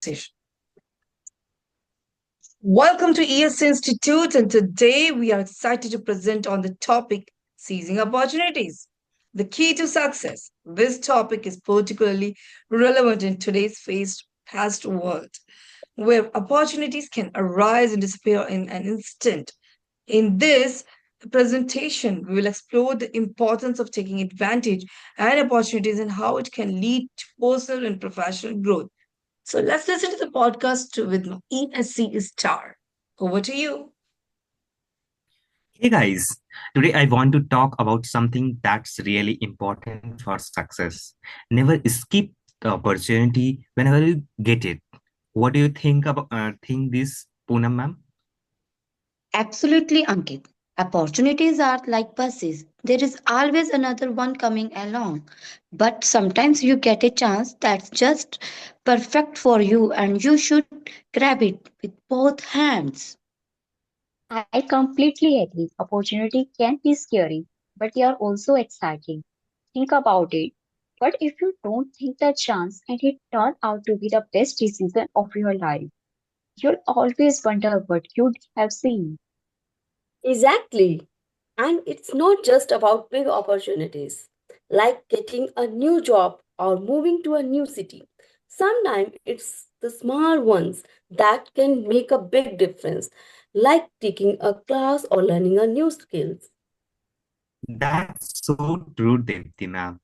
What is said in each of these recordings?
conversation. Welcome to ES Institute, and today we are excited to present on the topic seizing opportunities. The key to success. This topic is particularly relevant in today's fast world, where opportunities can arise and disappear in an instant. In this presentation, we will explore the importance of taking advantage and opportunities and how it can lead to personal and professional growth. So let's listen to the podcast with ESC Star. Over to you. Hey guys, today I want to talk about something that's really important for success. Never skip the opportunity whenever you get it. What do you think about this, Poonam ma'am? Absolutely, Ankit. Opportunities are like buses. There is always another one coming along. But sometimes you get a chance that's just perfect for you and you should grab it with both hands. I completely agree. Opportunity can be scary, but they are also exciting. Think about it. What if you don't take the chance and it turned out to be the best decision of your life? You'll always wonder what you'd have seen. Exactly. And it's not just about big opportunities, like getting a new job or moving to a new city. Sometimes it's the small ones that can make a big difference, like taking a class or learning a new skills. That's so true, Devti ma'am.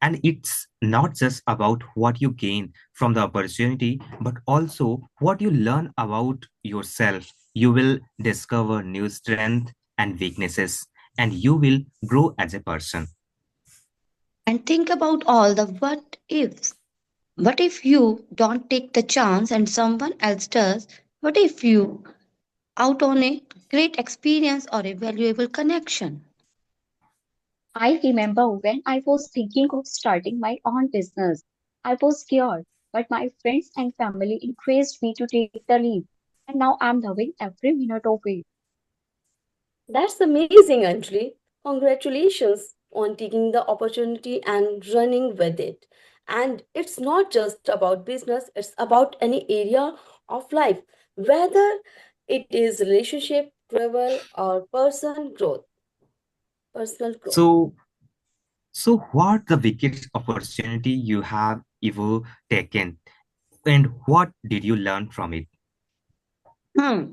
And it's not just about what you gain from the opportunity, but also what you learn about yourself. You will discover new strengths and weaknesses, and you will grow as a person. And think about all the what ifs. What if you don't take the chance and someone else does? What if you out on a great experience or a valuable connection? I remember when I was thinking of starting my own business. I was scared, but my friends and family encouraged me to take the leap. And now I'm loving every minute of it. That's amazing, Anjali. Congratulations on taking the opportunity and running with it. And it's not just about business, it's about any area of life, whether it is relationship, travel, or personal growth. So, so what the biggest opportunity you have ever taken, and what did you learn from it? Hmm.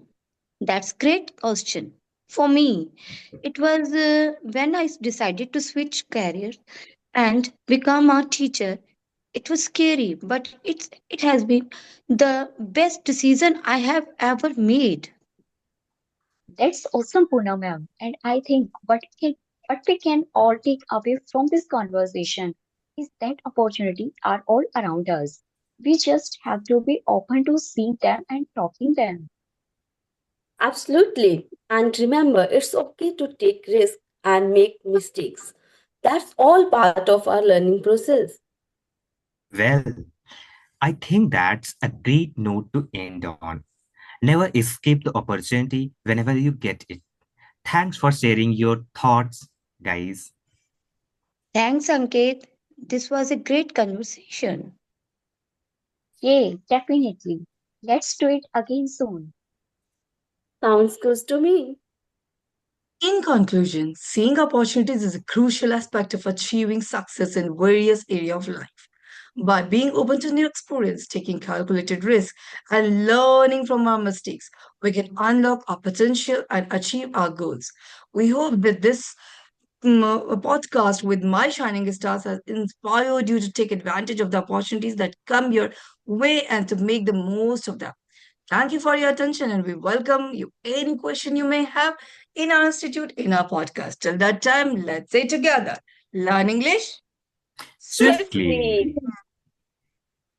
That's great question. For me, it was when I decided to switch careers and become a teacher. It was scary, but it has been the best decision I have ever made. That's awesome, Poonam ma'am. And I think what we can all take away from this conversation is that opportunities are all around us. We just have to be open to seeing them and talking them. Absolutely. And remember, it's okay to take risks and make mistakes. That's all part of our learning process. Well, I think that's a great note to end on. Never escape the opportunity whenever you get it. Thanks for sharing your thoughts, guys. Thanks, Ankit. This was a great conversation. Yay, definitely. Let's do it again soon. Sounds good to me. In conclusion, seeing opportunities is a crucial aspect of achieving success in various areas of life. By being open to new experience, taking calculated risks, and learning from our mistakes, we can unlock our potential and achieve our goals. We hope that this podcast with my shining stars has inspired you to take advantage of the opportunities that come your way and to make the most of them. Thank you for your attention, and we welcome you any question you may have in our institute, in our podcast. Till that time, let's say together, learn English swiftly. Swiftly. Swiftly.